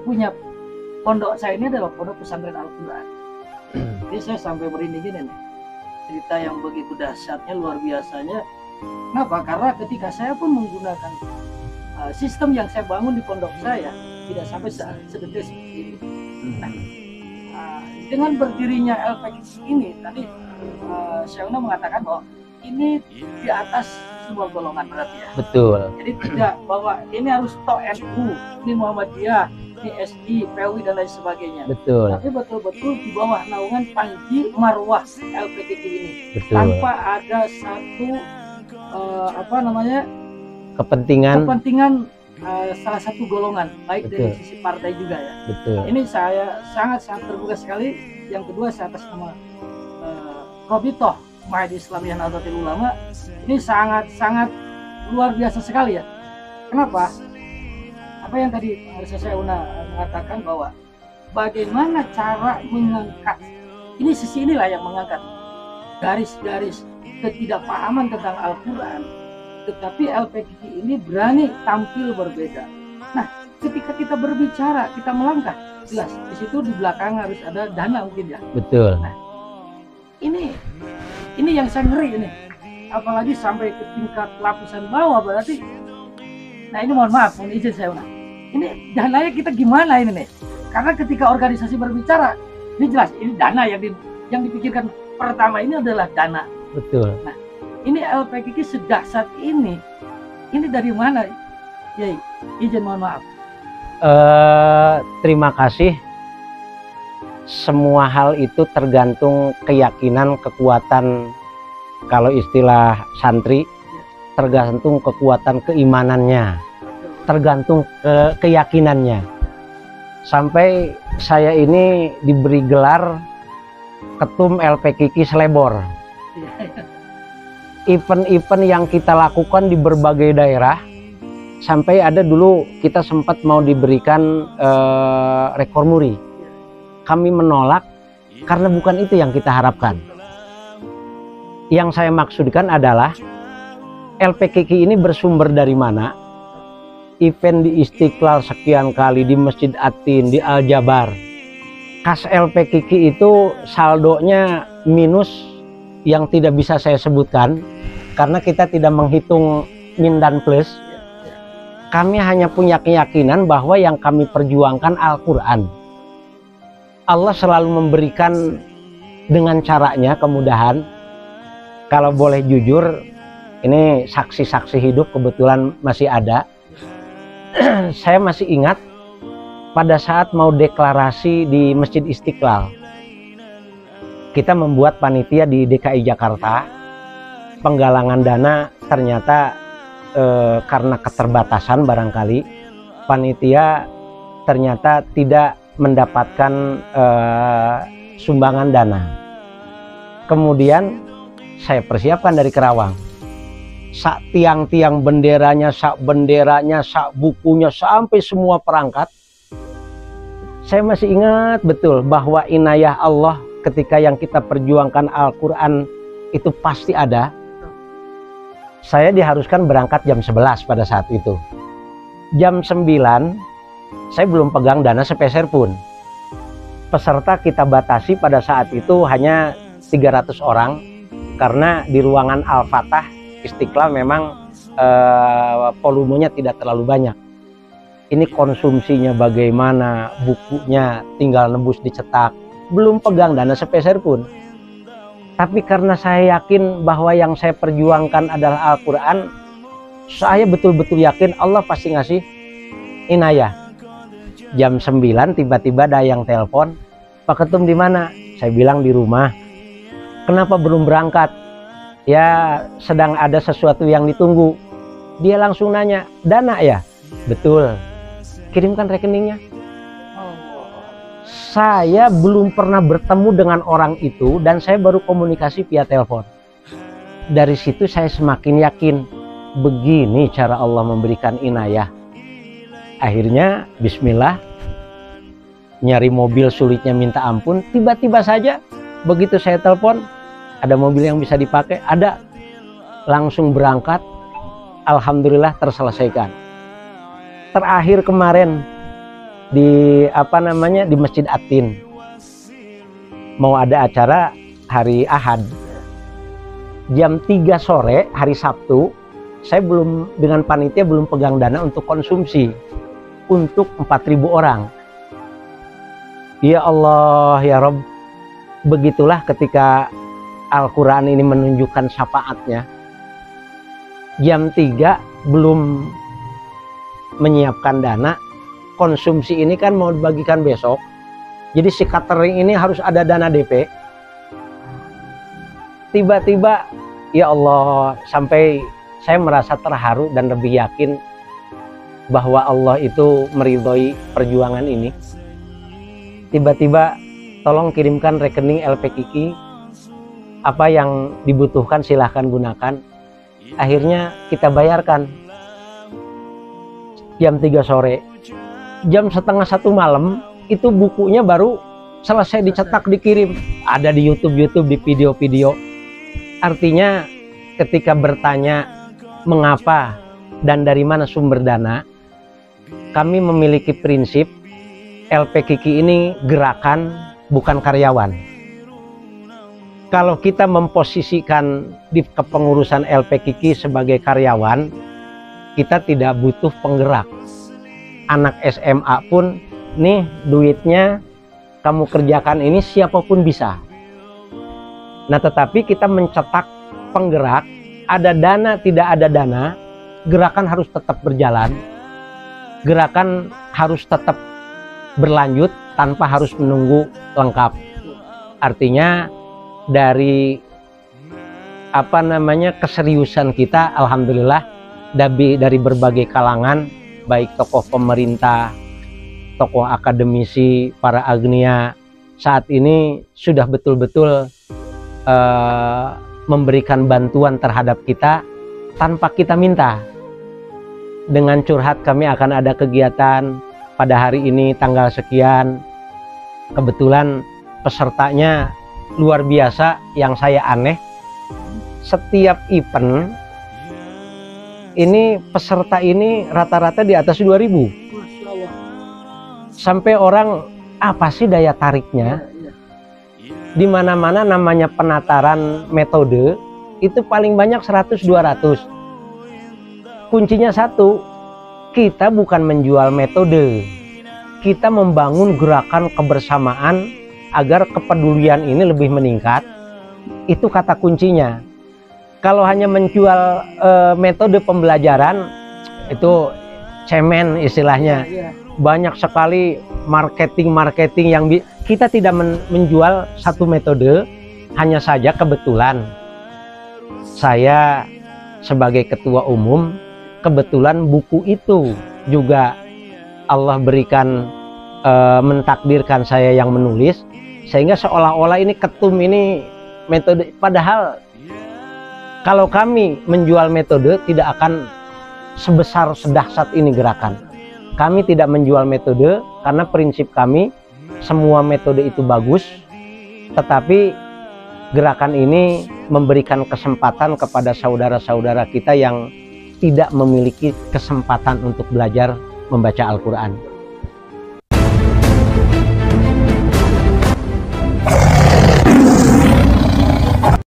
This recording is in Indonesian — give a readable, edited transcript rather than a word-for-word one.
punya pondok saya ini adalah pondok pesantren Al-Quran. Jadi saya sampai merinding gini nih, cerita yang begitu dahsyatnya, luar biasanya. Kenapa? Karena ketika saya pun menggunakan sistem yang saya bangun di pondok saya, tidak sampai sedetil seperti ini. Nah, dengan berdirinya LPKI ini, tadi Syauna mengatakan bahwa ini di atas semua golongan berarti ya. Betul. Jadi tidak bahwa ini harus TOH NU, ini Muhammadiyah, ini SI, PWI dan lain sebagainya. Betul. Tapi betul-betul di bawah naungan Panji Marwah LPKI ini. Betul. Tanpa ada satu kepentingan salah satu golongan, baik betul. dari sisi partai juga ya. Betul. Ini saya sangat terbuka sekali. Yang kedua, saya atas nama Robitoh Mahdi Islamiyah Nahdlatul Ulama, ini sangat luar biasa sekali ya. Kenapa? Apa yang tadi saya mengatakan bahwa bagaimana cara mengangkat, ini sisi inilah yang mengangkat garis-garis ketidakpahaman tentang Al-Quran, tetapi LPKI ini berani tampil berbeda. Nah, ketika kita berbicara, kita melangkah, jelas di situ di belakang harus ada dana mungkin ya. Betul. Nah, ini yang saya ngeri ini, apalagi sampai ke tingkat lapisan bawah berarti. Nah ini mohon maaf, mohon izin saya ulang. Ini dananya kita gimana ini nih? Karena ketika organisasi berbicara, ini jelas ini dana yang dipikirkan pertama ini adalah dana. Betul. Nah, ini LPKI sedahsyat ini dari mana? Ya, izin mohon maaf. Terima kasih. Semua hal itu tergantung keyakinan, kekuatan, kalau istilah santri, tergantung kekuatan keimanannya, tergantung keyakinannya. Sampai saya ini diberi gelar Ketum LPKI Selebor. Event-event yang kita lakukan di berbagai daerah, sampai ada dulu kita sempat mau diberikan rekor muri. Kami menolak karena bukan itu yang kita harapkan. Yang saya maksudkan adalah LPKI ini bersumber dari mana? Event di Istiqlal sekian kali, di Masjid Atin, di Al-Jabar. Kas LPKI itu saldonya minus yang tidak bisa saya sebutkan karena kita tidak menghitung min dan plus. Kami hanya punya keyakinan bahwa yang kami perjuangkan Al-Quran. Allah selalu memberikan dengan caranya kemudahan. Kalau boleh jujur, ini saksi-saksi hidup kebetulan masih ada. Saya masih ingat pada saat mau deklarasi di Masjid Istiqlal. Kita membuat panitia di DKI Jakarta. Penggalangan dana ternyata karena keterbatasan barangkali, panitia ternyata tidak mendapatkan sumbangan dana. Kemudian saya persiapkan dari Kerawang, sak tiang-tiang benderanya, sak bukunya, sampai semua perangkat. Saya masih ingat betul bahwa inayah Allah ketika yang kita perjuangkan Al-Quran itu pasti ada. Saya diharuskan berangkat jam 11 pada saat itu. Jam 9 saya belum pegang dana sepeser pun. Peserta kita batasi pada saat itu hanya 300 orang karena di ruangan Al-Fatah Istiqlal memang volumenya tidak terlalu banyak. Ini konsumsinya bagaimana, bukunya tinggal nebus dicetak, belum pegang dana sepeser pun. Tapi karena saya yakin bahwa yang saya perjuangkan adalah Al-Quran, saya betul-betul yakin Allah pasti ngasih inayah. Jam 9 tiba-tiba ada yang telepon, Pak Ketum di mana? Saya bilang di rumah. Kenapa belum berangkat? Ya sedang ada sesuatu yang ditunggu. Dia langsung nanya, dana ya? Betul. Kirimkan rekeningnya. Saya belum pernah bertemu dengan orang itu dan saya baru komunikasi via telepon. Dari situ saya semakin yakin begini cara Allah memberikan inayah. Akhirnya bismillah, nyari mobil sulitnya minta ampun. Tiba-tiba saja begitu saya telepon, ada mobil yang bisa dipakai, ada. Langsung berangkat, alhamdulillah terselesaikan. Terakhir kemarin di di Masjid Atin. Mau ada acara hari Ahad. Jam 3 sore hari Sabtu, saya belum dengan panitia belum pegang dana untuk konsumsi untuk 4.000 orang. Ya Allah ya Rabb, begitulah ketika Al-Quran ini menunjukkan syafaatnya. Jam 3 belum menyiapkan dana, konsumsi ini kan mau dibagikan besok. Jadi si catering ini harus ada dana DP. Tiba-tiba ya Allah, sampai saya merasa terharu dan lebih yakin bahwa Allah itu meridhoi perjuangan ini. Tiba-tiba tolong kirimkan rekening LP Kiki, apa yang dibutuhkan silahkan gunakan. Akhirnya kita bayarkan. Jam 3 sore, jam setengah 1 malam itu bukunya baru selesai dicetak, dikirim. Ada di YouTube, di video-video. Artinya ketika bertanya mengapa dan dari mana sumber dana, kami memiliki prinsip LP Kiki ini gerakan, bukan karyawan. Kalau kita memposisikan di kepengurusan LP Kiki sebagai karyawan, kita tidak butuh penggerak. Anak SMA pun, nih duitnya kamu kerjakan ini, siapapun bisa. Nah, tetapi kita mencetak penggerak, ada dana, tidak ada dana, gerakan harus tetap berjalan. Gerakan harus tetap berlanjut tanpa harus menunggu lengkap. Artinya dari keseriusan kita, alhamdulillah dari berbagai kalangan, baik tokoh pemerintah, tokoh akademisi, para agnia, saat ini sudah betul-betul memberikan bantuan terhadap kita tanpa kita minta. Dengan curhat, kami akan ada kegiatan pada hari ini tanggal sekian. Kebetulan pesertanya luar biasa. Yang saya aneh, setiap event ini peserta ini rata-rata di atas 2.000. Sampai orang, apa sih daya tariknya? Di mana-mana namanya penataran metode itu paling banyak 100-200. Kuncinya satu, kita bukan menjual metode, kita membangun gerakan kebersamaan agar kepedulian ini lebih meningkat. Itu kata kuncinya. Kalau hanya menjual metode pembelajaran, itu cemen istilahnya. Banyak sekali marketing yang kita tidak menjual satu metode. Hanya saja kebetulan saya sebagai ketua umum, kebetulan buku itu juga Allah berikan, mentakdirkan saya yang menulis, sehingga seolah-olah ini ketum ini metode. Padahal kalau kami menjual metode tidak akan sebesar sedahsyat ini gerakan. Kami tidak menjual metode karena prinsip kami semua metode itu bagus, tetapi gerakan ini memberikan kesempatan kepada saudara-saudara kita yang tidak memiliki kesempatan untuk belajar membaca Al-Quran.